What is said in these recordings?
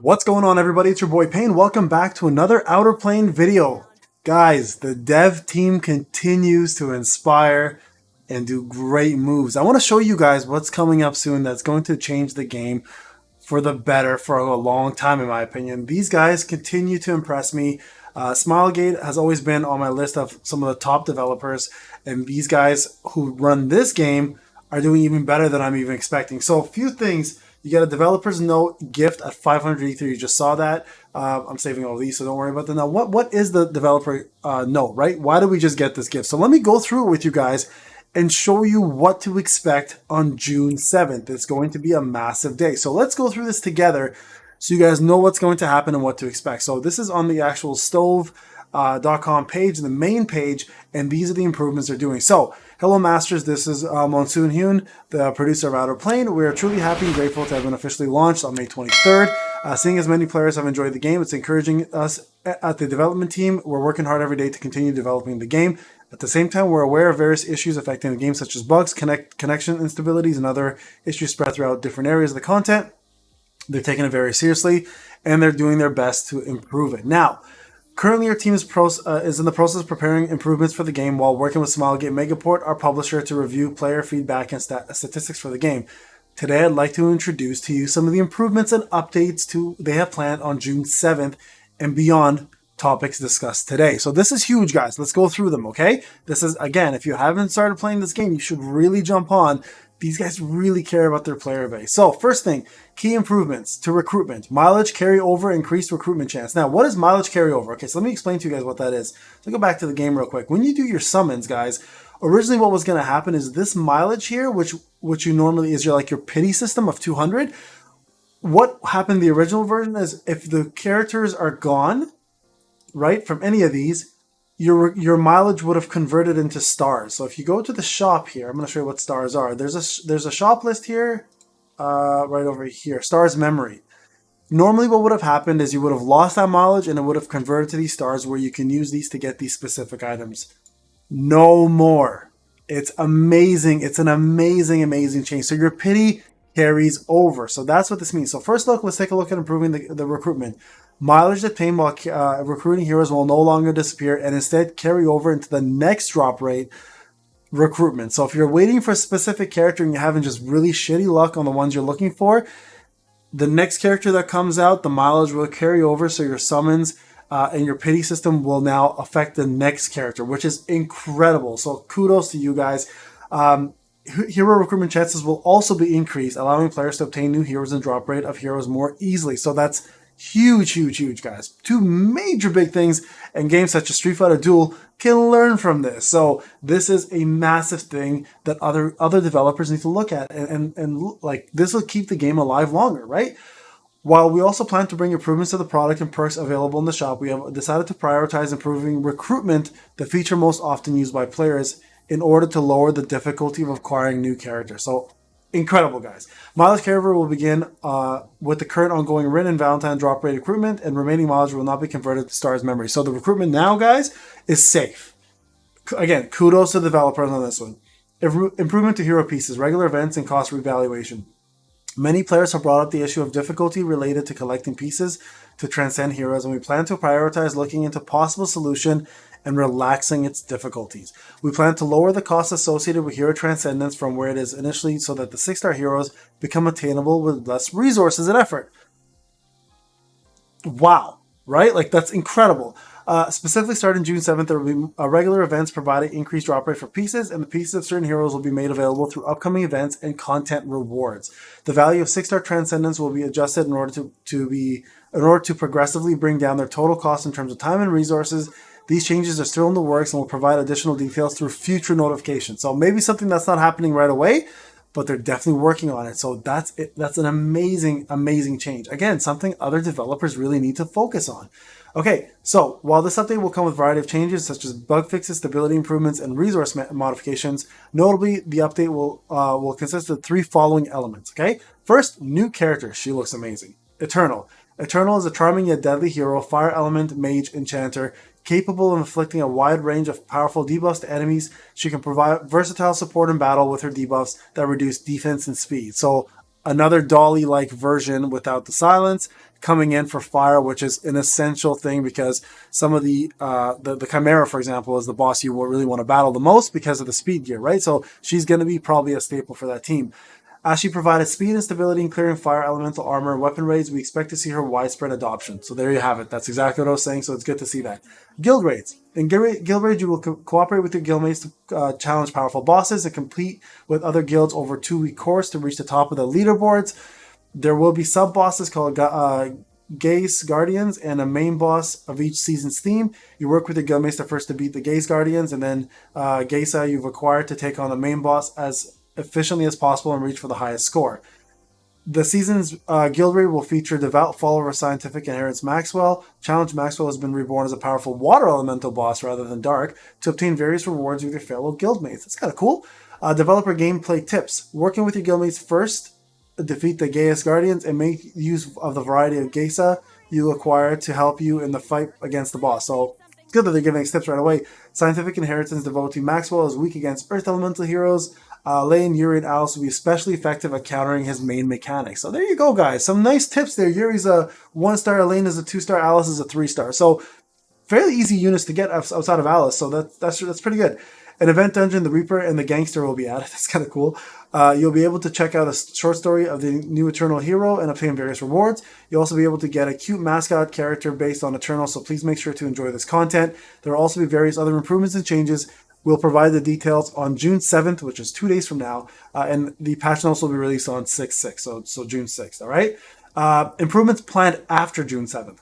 What's going on, everybody? It's your boy Payne. Welcome back to another Outerplane video. Guys, the dev team continues to inspire and do great moves. I want to show you guys what's coming up soon that's going to change the game for the better for a long time, in my opinion. These guys continue to impress me. Smilegate has always been on my list of some of the top developers, and these guys who run this game are doing even better than I'm even expecting. So a few things. You get a developer's note gift at 500 Ether. You just saw that. I'm saving all these, so don't worry about that. Now, what is the developer note, right? Why did we just get this gift? So let me go through it with you guys and show you what to expect on June 7th. It's going to be a massive day. So let's go through this together so you guys know what's going to happen and what to expect. So this is on the actual stove.com page, the main page, and these are the improvements they're doing. So, hello Masters, this is Monsoon Hyun, the producer of Outerplane. We are truly happy and grateful to have been officially launched on May 23rd. Seeing as many players have enjoyed the game, it's encouraging us at the development team. We're working hard every day to continue developing the game. At the same time, we're aware of various issues affecting the game, such as bugs, connection instabilities, and other issues spread throughout different areas of the content. They're taking it very seriously, and they're doing their best to improve it. Now, currently, our team is in the process of preparing improvements for the game while working with Smilegate Megaport, our publisher, to review player feedback and statistics for the game. Today, I'd like to introduce to you some of the improvements and updates they have planned on June 7th and beyond topics discussed today. So this is huge, guys. Let's go through them, okay? This is, again, if you haven't started playing this game, you should really jump on. These guys really care about their player base. So first thing, key improvements to recruitment. Mileage carryover, increased recruitment chance. Now, what is mileage carryover? Okay, so let me explain to you guys what that is. So go back to the game real quick. When you do your summons, guys, originally what was going to happen is this mileage here, which you normally is your pity system of 200. What happened in the original version is if the characters are gone, right, from any of these, your mileage would have converted into stars. So if you go to the shop here, I'm going to show you what stars are. There's a shop list here, right over here, stars memory. Normally what would have happened is you would have lost that mileage and it would have converted to these stars where you can use these to get these specific items. No more. It's amazing. It's an amazing change. So your pity carries over. So that's what this means. So first look, let's take a look at improving the recruitment. Mileage obtained while recruiting heroes will no longer disappear and instead carry over into the next drop rate recruitment. So if you're waiting for a specific character and you're having just really shitty luck on the ones you're looking for, the next character that comes out, the mileage will carry over, so your summons and your pity system will now affect the next character, which is incredible. So kudos to you guys. Hero recruitment chances will also be increased, allowing players to obtain new heroes and drop rate of heroes more easily. So that's huge, guys. Two major big things, and games such as Street Fighter Duel can learn from this. So this is a massive thing that other developers need to look at, and like this will keep the game alive longer, right? While we also plan to bring improvements to the product and perks available in the shop, we have decided to prioritize improving recruitment, the feature most often used by players, in order to lower the difficulty of acquiring new characters. So incredible, guys. Mileage carryover will begin with the current ongoing Rin and Valentine drop rate recruitment, and remaining mileage will not be converted to stars memory. So the recruitment now, guys, is safe. Again, kudos to the developers on this one. Improvement to hero pieces, regular events, and cost revaluation. Many players have brought up the issue of difficulty related to collecting pieces to transcend heroes, and we plan to prioritize looking into possible solution and relaxing its difficulties. We plan to lower the cost associated with hero transcendence from where it is initially so that the 6-star heroes become attainable with less resources and effort. Wow, right? Like, that's incredible. Specifically starting June 7th, there will be regular events providing increased drop rate for pieces, and the pieces of certain heroes will be made available through upcoming events and content rewards. The value of 6-star transcendence will be adjusted in order to progressively bring down their total cost in terms of time and resources. These changes are still in the works and will provide additional details through future notifications. So maybe something that's not happening right away, but they're definitely working on it. So that's it. That's an amazing change. Again, something other developers really need to focus on. Okay, so while this update will come with a variety of changes such as bug fixes, stability improvements, and resource modifications, notably the update will consist of 3 following elements. Okay, first, new character. She looks amazing. Eternal. Eternal is a charming yet deadly hero, fire element, mage, enchanter, capable of inflicting a wide range of powerful debuffs to enemies. She can provide versatile support in battle with her debuffs that reduce defense and speed. So another Dolly-like version without the silence. coming in for fire, which is an essential thing because some of the Chimera, for example, is the boss you really want to battle the most because of the speed gear, right? So she's going to be probably a staple for that team. As she provided speed and stability in clearing fire, elemental armor, and weapon raids, we expect to see her widespread adoption. So there you have it. That's exactly what I was saying, so it's good to see that. Guild raids. In guild raids, you will cooperate with your guildmates to challenge powerful bosses and compete with other guilds over a 2-week course to reach the top of the leaderboards. There will be sub-bosses called Gaze Guardians and a main boss of each season's theme. You work with your guildmates to first to beat the Gaze Guardians, and then Gaza you've acquired to take on the main boss as efficiently as possible and reach for the highest score. The season's guild raid will feature devout follower of scientific inheritance Maxwell. Challenge Maxwell has been reborn as a powerful water elemental boss rather than dark to obtain various rewards with your fellow guildmates. That's kind of cool. Developer gameplay tips. Working with your guildmates first, defeat the Gaius Guardians and make use of the variety of Geisa you acquire to help you in the fight against the boss. So it's good that they're giving us tips right away. Scientific inheritance devotee Maxwell is weak against earth elemental heroes. Lane, Yuri, and Alice will be especially effective at countering his main mechanics. So there you go, guys. Some nice tips there. Yuri's a 1-star, Lane is a 2-star, Alice is a 3-star. So fairly easy units to get outside of Alice. So that's pretty good. An event dungeon, the Reaper and the Gangster will be added. That's kind of cool. You'll be able to check out a short story of the new Eternal hero and obtain various rewards. You'll also be able to get a cute mascot character based on Eternal, so please make sure to enjoy this content. There will also be various other improvements and changes. We'll provide the details on June 7th, which is 2 days from now, and the patch notes will be released on 6/6, so June 6th, all right? Improvements planned after June 7th.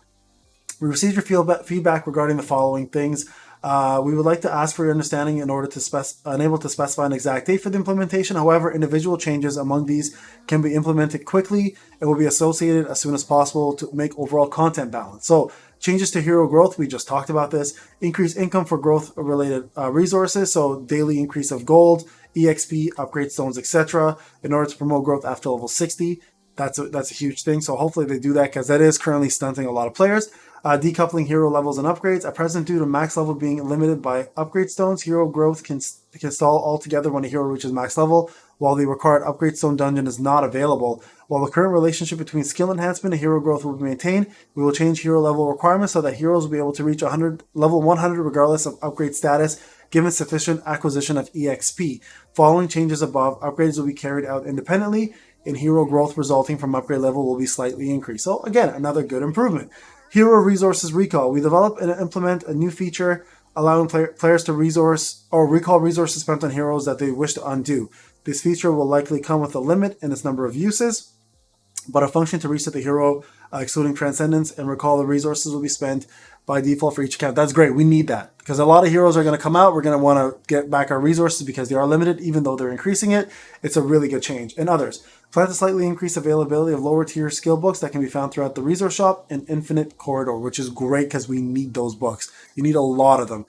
We received your feedback regarding the following things. We would like to ask for your understanding in order to unable to specify an exact date for the implementation. However, individual changes among these can be implemented quickly and will be associated as soon as possible to make overall content balance. So changes to hero growth, we just talked about this. Increase income for growth-related resources, so daily increase of gold, EXP, upgrade stones, etc. in order to promote growth after level 60. That's a huge thing, so hopefully they do that because that is currently stunting a lot of players. Decoupling hero levels and upgrades. At present, due to max level being limited by upgrade stones, hero growth can stall altogether when a hero reaches max level, while the required upgrade stone dungeon is not available. While the current relationship between skill enhancement and hero growth will be maintained, we will change hero level requirements so that heroes will be able to reach level 100 regardless of upgrade status, given sufficient acquisition of EXP. Following changes above, upgrades will be carried out independently, and hero growth resulting from upgrade level will be slightly increased. So again, another good improvement. Hero Resources Recall. We develop and implement a new feature allowing players to resource or recall resources spent on heroes that they wish to undo. This feature will likely come with a limit in its number of uses, but a function to reset the hero, excluding Transcendence, and recall the resources will be spent by default for each account. That's great. We need that because a lot of heroes are going to come out. We're going to want to get back our resources because they are limited, even though they're increasing it. It's a really good change. And others. Plan to slightly increase availability of lower tier skill books that can be found throughout the resource shop and Infinite Corridor, which is great because we need those books. You need a lot of them.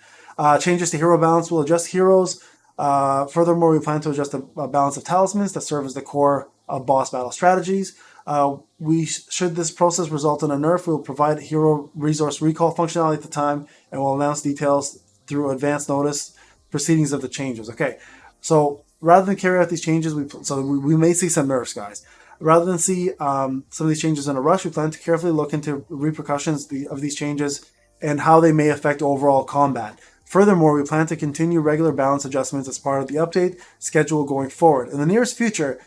Changes to hero balance will adjust heroes. Furthermore, we plan to adjust the balance of talismans that serve as the core of boss battle strategies. Should this process result in a nerf, we will provide hero resource recall functionality at the time and will announce details through advance notice proceedings of the changes. Okay, so rather than carry out these changes, we may see some nerfs, guys. Rather than see some of these changes in a rush, we plan to carefully look into repercussions of these changes and how they may affect overall combat. Furthermore, we plan to continue regular balance adjustments as part of the update schedule going forward. In the nearest future,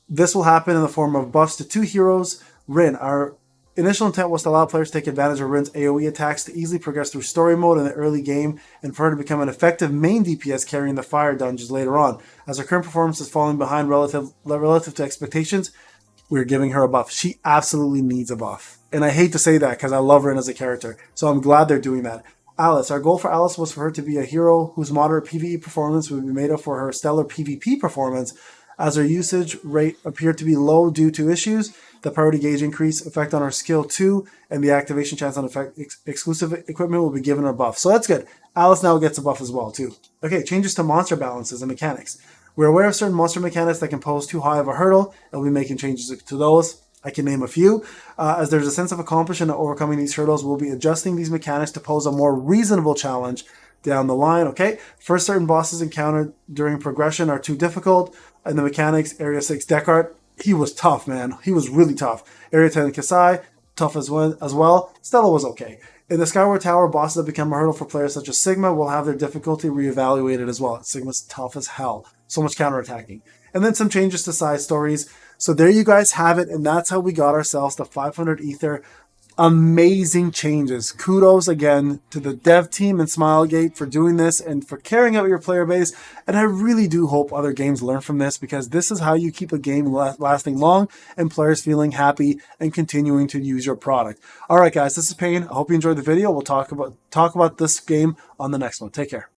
this will happen in the form of buffs to 2 heroes. Rin. Our initial intent was to allow players to take advantage of Rin's AoE attacks to easily progress through story mode in the early game and for her to become an effective main DPS carrying the fire dungeons later on. As her current performance is falling behind relative to expectations, we're giving her a buff. She absolutely needs a buff. And I hate to say that because I love Rin as a character. So I'm glad they're doing that. Alice. Our goal for Alice was for her to be a hero whose moderate PvE performance would be made up for her stellar PvP performance. As her usage rate appeared to be low due to issues, the priority gauge increase effect on her skill 2 and the activation chance on exclusive equipment will be given a buff. So that's good. Alice now gets a buff as well too. Okay, changes to monster balances and mechanics. We're aware of certain monster mechanics that can pose too high of a hurdle, and we'll be making changes to those. I can name a few. As there's a sense of accomplishment in overcoming these hurdles, we'll be adjusting these mechanics to pose a more reasonable challenge down the line. Okay, first, certain bosses encountered during progression are too difficult. And the mechanics, Area 6 Deckard, he was tough, man. He was really tough. Area 10 Kasai, tough as well. Stella was okay. In the Skyward Tower, bosses that become a hurdle for players such as Sigma will have their difficulty reevaluated as well. Sigma's tough as hell. So much counterattacking. And then some changes to side stories. So there you guys have it, and that's how we got ourselves the 500 Ether. Amazing changes. Kudos again to the dev team and Smilegate for doing this and for caring about your player base. And I really do hope other games learn from this, because this is how you keep a game lasting long and players feeling happy and continuing to use your product. All right, guys, this is Payne. I hope you enjoyed the video. We'll talk about this game on the next one. Take care.